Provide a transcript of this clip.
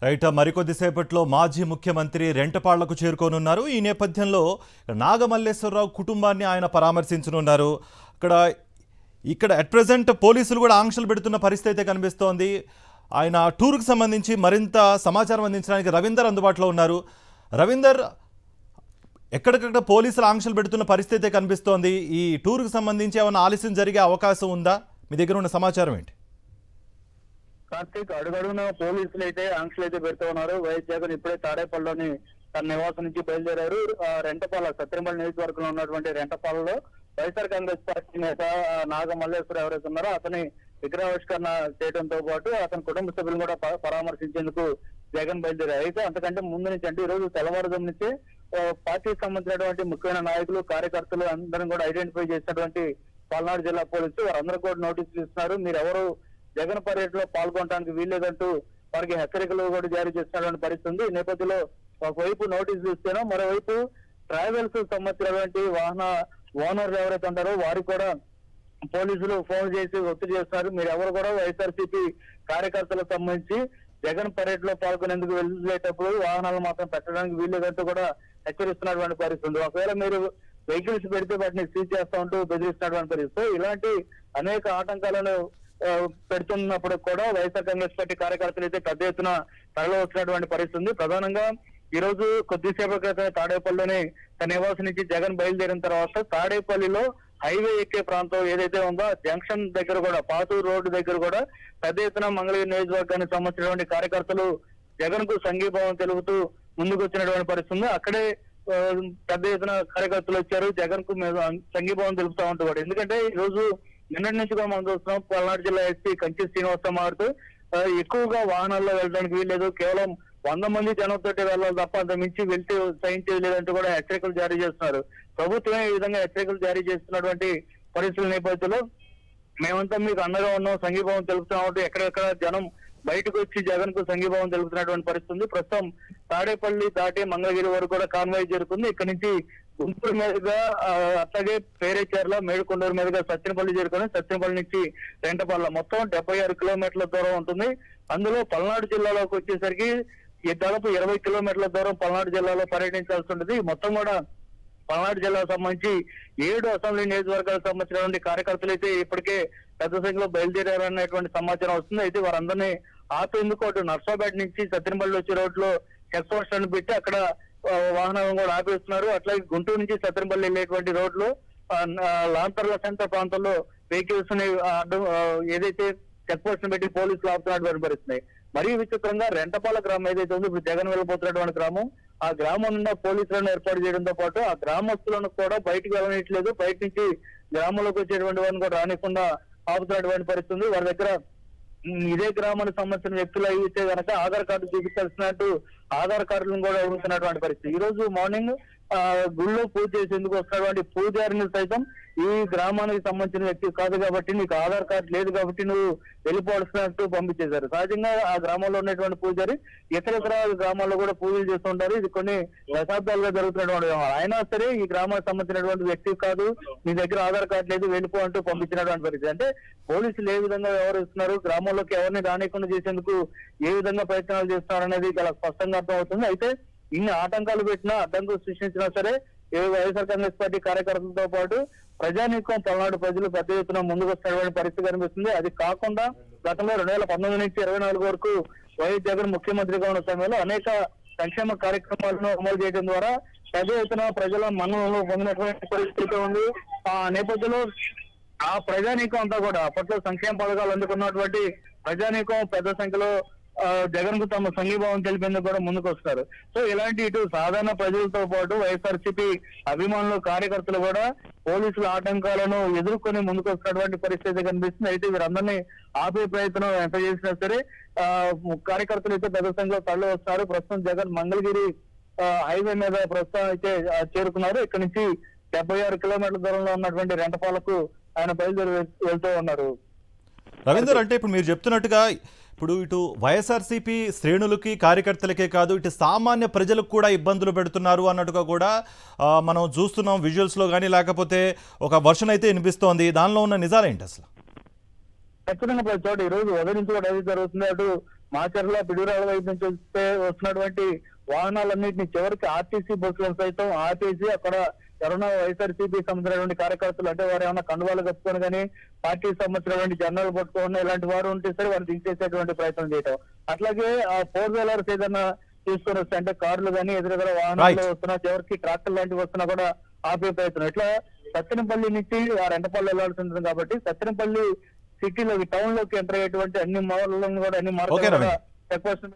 Right మరికొద్దిసేపట్లో మాజీ ముఖ్యమంత్రి రెంటపాళ్లకు చేరుకోనున్నారు. ఈ నేపథ్యంలో నాగమల్లేశ్వరరావు కుటుంబాన్ని ఆయన పరామర్శించనున్నారు. ఇక్కడ అట్ ప్రెజెంట్ పోలీసులు కూడా ఆంక్షలు పెడుతున్న పరిస్థితి అయితే కనిపిస్తోంది. ఆయన టూర్కు సంబంధించి మరింత సమాచారం అందించడానికి రవీందర్ అందుబాటులో ఉన్నారు. రవీందర్, ఎక్కడికక్కడ పోలీసులు ఆంక్షలు పెడుతున్న పరిస్థితి అయితే కనిపిస్తోంది. ఈ టూర్కు సంబంధించి ఏమైనా ఆలస్యం జరిగే అవకాశం ఉందా? మీ దగ్గర ఉన్న సమాచారం ఏంటి? కార్తీక్, అడుగడుగున పోలీసులు అయితే ఆంక్షలు అయితే పెడుతూ ఉన్నారు. వైఎస్ జగన్ ఇప్పుడే తాడేపల్లిలోని తన నివాసం నుంచి బయలుదేరారు. రెంటపాల సత్యనపల్లి నియోజకవర్గంలో ఉన్నటువంటి రెంటపాలలో వైఎస్ఆర్ కాంగ్రెస్ పార్టీ నేత నాగమల్లేశ్వర ఎవరైతే ఉన్నారో అతని విగ్రహావిష్కరణ చేయడంతో పాటు అతని కుటుంబ సభ్యులను కూడా పరామర్శించేందుకు జగన్ బయలుదేరారు. అయితే అంతకంటే ముందు నుంచి అంటే ఈ రోజు తెల్లవారుజాము నుంచి పార్టీకి సంబంధించినటువంటి ముఖ్యమైన నాయకులు, కార్యకర్తలు అందరం కూడా ఐడెంటిఫై చేసినటువంటి పల్నాడు జిల్లా పోలీసులు వారందరూ కూడా నోటీసులు ఇస్తున్నారు. మీరు ఎవరు జగన్ పర్యటనలో పాల్గొనడానికి వీల్లేదంటూ వారికి హెచ్చరికలు కూడా జారీ చేస్తున్నటువంటి పరిస్థితి ఉంది. ఈ నేపథ్యంలో ఒకవైపు నోటీసులు ఇస్తేనో మరోవైపు ట్రావెల్స్ సంబంధించినటువంటి వాహన ఓనర్లు ఎవరైతే ఉంటారో వారికి కూడా పోలీసులు ఫోన్ చేసి ఒత్తిడి చేస్తున్నారు. మీరు ఎవరు కూడా వైఎస్ఆర్సీపీ కార్యకర్తలకు సంబంధించి జగన్ పర్యటనలో పాల్గొనేందుకు వెళ్ళేటప్పుడు వాహనాలు మాత్రం పెట్టడానికి వీల్లేదంటూ కూడా హెచ్చరిస్తున్నటువంటి పరిస్థితి ఉంది. ఒకవేళ మీరు వెహికల్స్ పెడితే వాటిని సీజ్ చేస్తా ఉంటూ బెదిరిస్తున్నటువంటి పరిస్థితి. ఇలాంటి అనేక ఆటంకాలను పెడుతున్నప్పుడు కూడా వైఎస్ఆర్ కాంగ్రెస్ పార్టీ కార్యకర్తలు అయితే పెద్ద ఎత్తున తరలి వచ్చినటువంటి పరిస్థితి ఉంది. ప్రధానంగా ఈ రోజు కొద్దిసేపు క్రితం తాడేపల్లిలోని తన నివాసం నుంచి జగన్ బయలుదేరిన తర్వాత తాడేపల్లిలో హైవే ఎక్కే ప్రాంతం ఏదైతే ఉందో జంక్షన్ దగ్గర కూడా పాతూరు రోడ్డు దగ్గర కూడా పెద్ద ఎత్తున మంగళగిరి నియోజకవర్గానికి సంబంధించినటువంటి కార్యకర్తలు జగన్ కు సంఘీభావం తెలుపుతూ ముందుకు వచ్చినటువంటి పరిస్థితి ఉంది. అక్కడే పెద్ద ఎత్తున కార్యకర్తలు వచ్చారు, జగన్ కు సంఘీభావం తెలుపుతా ఉంటారు. ఎందుకంటే ఈ రోజు నిన్నటి నుంచి కూడా మనం చూస్తున్నాం, పల్నాడు జిల్లా ఎస్పీ కంచి శ్రీనివాస మారుతూ ఎక్కువగా వాహనాల్లో వెళ్ళడానికి వీల్లేదు, కేవలం 100 మంది జనంతో వెళ్ళాలి తప్ప అంత మించి వెళ్తే సహించేది లేదంటూ కూడా హెచ్చరికలు జారీ చేస్తున్నారు. ప్రభుత్వమే ఈ విధంగా హెచ్చరికలు జారీ చేస్తున్నటువంటి పరిస్థితుల నేపథ్యంలో మేమంతా మీకు అండగా ఉన్నాం, సంఘీభావం తెలుపుతున్నాం. ఎక్కడెక్కడ జనం బయటకు వచ్చి జగన్ కు సంఘీభావం తెలుపుతున్నటువంటి పరిస్థితి ఉంది. ప్రస్తుతం తాడేపల్లి దాటి మంగళగిరి వరకు కూడా కాన్వాయ్ జరుగుతుంది. ఇక్కడ నుంచి గుంటూరు మీదుగా అట్లాగే పేరేచర్ల, మేడుకొండూరు మీదుగా సత్యనపల్లి చేరుకొని సత్యనపల్లి నుంచి రెంటపాల మొత్తం 76 కిలోమీటర్ల దూరం ఉంటుంది. అందులో పల్నాడు జిల్లాలోకి వచ్చేసరికి దాదాపు 20 కిలోమీటర్ల దూరం పల్నాడు జిల్లాలో పర్యటించాల్సి ఉంటుంది. మొత్తం కూడా పల్నాడు జిల్లాకు సంబంధించి 7 అసెంబ్లీ నియోజకవర్గాలకు సంబంధించినటువంటి కార్యకర్తలు అయితే ఇప్పటికే పెద్ద సంఖ్యలో బయలుదేరారనేటువంటి సమాచారం వస్తుంది. అయితే వారందరినీ ఆపేందుకు అటు నర్సాపేట నుంచి సత్యనపల్లి వచ్చే రోడ్లో చెక్ పోస్ట్ అని పెట్టి అక్కడ వాహనాలను కూడా ఆపేస్తున్నారు. అట్లాగే గుంటూరు నుంచి సత్యనపల్లి వెళ్ళేటువంటి రోడ్లు లాంతర్ల సెంటర్ ప్రాంతంలో వెహికల్స్ ని ఏదైతే చెక్ పోస్ట్ పెట్టి పోలీసులు ఆపుతున్నటువంటి పరిస్థితున్నాయి. మరీ విచిత్రంగా రెంటపాల గ్రామం ఏదైతే ఉందో ఇప్పుడు జగన్ వెళ్ళిపోతున్నటువంటి గ్రామం, ఆ గ్రామం నుండి పోలీసులను ఏర్పాటు చేయడంతో పాటు ఆ గ్రామస్తులను కూడా బయటకు వెళ్ళనట్లేదు, బయట నుంచి గ్రామంలోకి వచ్చేటువంటి వారిని కూడా రానికుండా ఆపుతున్నటువంటి పరిస్థితుంది. వారి దగ్గర ఇదే గ్రామానికి సంబంధించిన వ్యక్తులు అయితే కనుక ఆధార్ కార్డు చూపించాల్సినట్టు ఆధార్ కార్డులను కూడా అడుగుతున్నటువంటి పరిస్థితి. ఈ రోజు మార్నింగ్ గుళ్ళో పూజ చేసేందుకు వస్తున్నటువంటి పూజారిని సైతం ఈ గ్రామానికి సంబంధించిన వ్యక్తి కాదు కాబట్టి, నీకు ఆధార్ కార్డు లేదు కాబట్టి నువ్వు వెళ్ళిపోవాల్సినట్టు పంపించేశారు. సహజంగా ఆ గ్రామంలో ఉన్నటువంటి పూజారి ఇతర గ్రామాల్లో కూడా పూజలు చేస్తుంటారు. ఇది కొన్ని దశాబ్దాలుగా జరుగుతున్నటువంటి అయినా సరే ఈ గ్రామానికి సంబంధించినటువంటి వ్యక్తి కాదు, నీ దగ్గర ఆధార్ కార్డు లేదు, వెళ్ళిపో అంటూ పంపించినటువంటి పరిస్థితి. అంటే పోలీసులు ఏ విధంగా వ్యవహరిస్తున్నారు, గ్రామంలోకి ఎవరిని రానికుండా చేసేందుకు ఏ విధంగా ప్రయత్నాలు చేస్తున్నారు అనేది చాలా స్పష్టంగా అర్థమవుతుంది. అయితే ఇన్ని ఆటంకాలు పెట్టినా, అడ్డంకులు సృష్టించినా సరే వైఎస్ఆర్ కాంగ్రెస్ పార్టీ కార్యకర్తలతో పాటు ప్రజానీకం పల్నాడు ప్రజలు పెద్ద ఎత్తున ముందుకు వస్తున్నటువంటి పరిస్థితి కనిపిస్తుంది. అది కాకుండా గతంలో 2019 నుంచి 24 వరకు వైఎస్ జగన్ ముఖ్యమంత్రిగా ఉన్న సమయంలో అనేక సంక్షేమ కార్యక్రమాలను అమలు చేయడం ద్వారా పెద్ద ఎత్తున ప్రజల మన్ననలు పొందినటువంటి పరిస్థితి ఉంది. ఆ నేపథ్యంలో ఆ ప్రజానీకం అంతా కూడా అప్పట్లో సంక్షేమ పథకాలు అందుకున్నటువంటి ప్రజానీకం పెద్ద సంఖ్యలో జగన్ కు తమ సంఘీభావం తెలిపేందుకు కూడా ముందుకు వస్తారు. సో ఇలాంటి ఇటు సాధారణ ప్రజలతో పాటు వైఎస్ఆర్సీపీ అభిమానులు, కార్యకర్తలు కూడా పోలీసుల ఆటంకాలను ఎదుర్కొని ముందుకు వస్తున్నటువంటి పరిస్థితి కనిపిస్తుంది. అయితే వీరందరినీ ఆపే ప్రయత్నం ఎంత చేసినా సరే కార్యకర్తలు అయితే పెద్ద సంఖ్యలో తరలి వస్తున్నారు. ప్రస్తుతం జగన్ మంగళగిరి హైవే మీద ప్రస్తుతం అయితే చేరుకున్నారు. ఇక్కడ నుంచి 76 కిలోమీటర్ల దూరంలో ఉన్నటువంటి రెంటపాలకు ఆయన బయలుదేరి వెళ్తూ ఉన్నారు. రవీందర్, అంటే ఇప్పుడు మీరు చెప్తున్నట్టుగా ఇప్పుడు ఇటు వైఎస్ఆర్సీపీ శ్రేణులకి, కార్యకర్తలకే కాదు ఇటు సామాన్య ప్రజలకు కూడా ఇబ్బందులు పెడుతున్నారు అన్నట్టుగా కూడా మనం చూస్తున్నాం విజువల్స్లో కానీ, లేకపోతే ఒక వర్షన్ అయితే వినిపిస్తోంది. దానిలో ఉన్న నిజాలేంటి అసలు? ఖచ్చితంగా ప్రతి చోట ఈ రోజు ఉదయం నుంచి కూడా ఏది జరుగుతుంది, అటు మాచర్ల పిడుగురాళ్ళ వైపు నుంచి వస్తున్నటువంటి వాహనాలన్నింటినీ చివరికి ఆర్టీసీ బస్సులను సైతం ఆపేసి అక్కడ ఎవరైనా వైఎస్ఆర్సీపీ సంబంధించినటువంటి కార్యకర్తలు అంటే వారు ఏమైనా కండువాలు కప్పుకొని కానీ పార్టీకి సంబంధించినటువంటి జెండాలు పట్టుకొని ఇలాంటి వారు ఉంటే సరే వారు దించేసేటువంటి ప్రయత్నం చేయటం. అట్లాగే ఆ 4 వీలర్స్ ఏదైనా తీసుకొని వస్తే అంటే కార్లు కానీ ఎదురుగా వాహనాలు వస్తున్నా చివరికి ట్రాక్టర్ లాంటివి వస్తున్నా కూడా ఆపే ప్రయత్నం. ఇట్లా సత్తెనపల్లి నుంచి ఆ రెంటపల్లి వెళ్లాల్సి ఉంటుంది కాబట్టి సత్తెనపల్లి సిటీలోకి టౌన్ లోకి ఎంటర్ అయ్యేటువంటి అన్ని మార్గాలను కూడా అన్ని మార్గాలు చెక్ పోస్ట్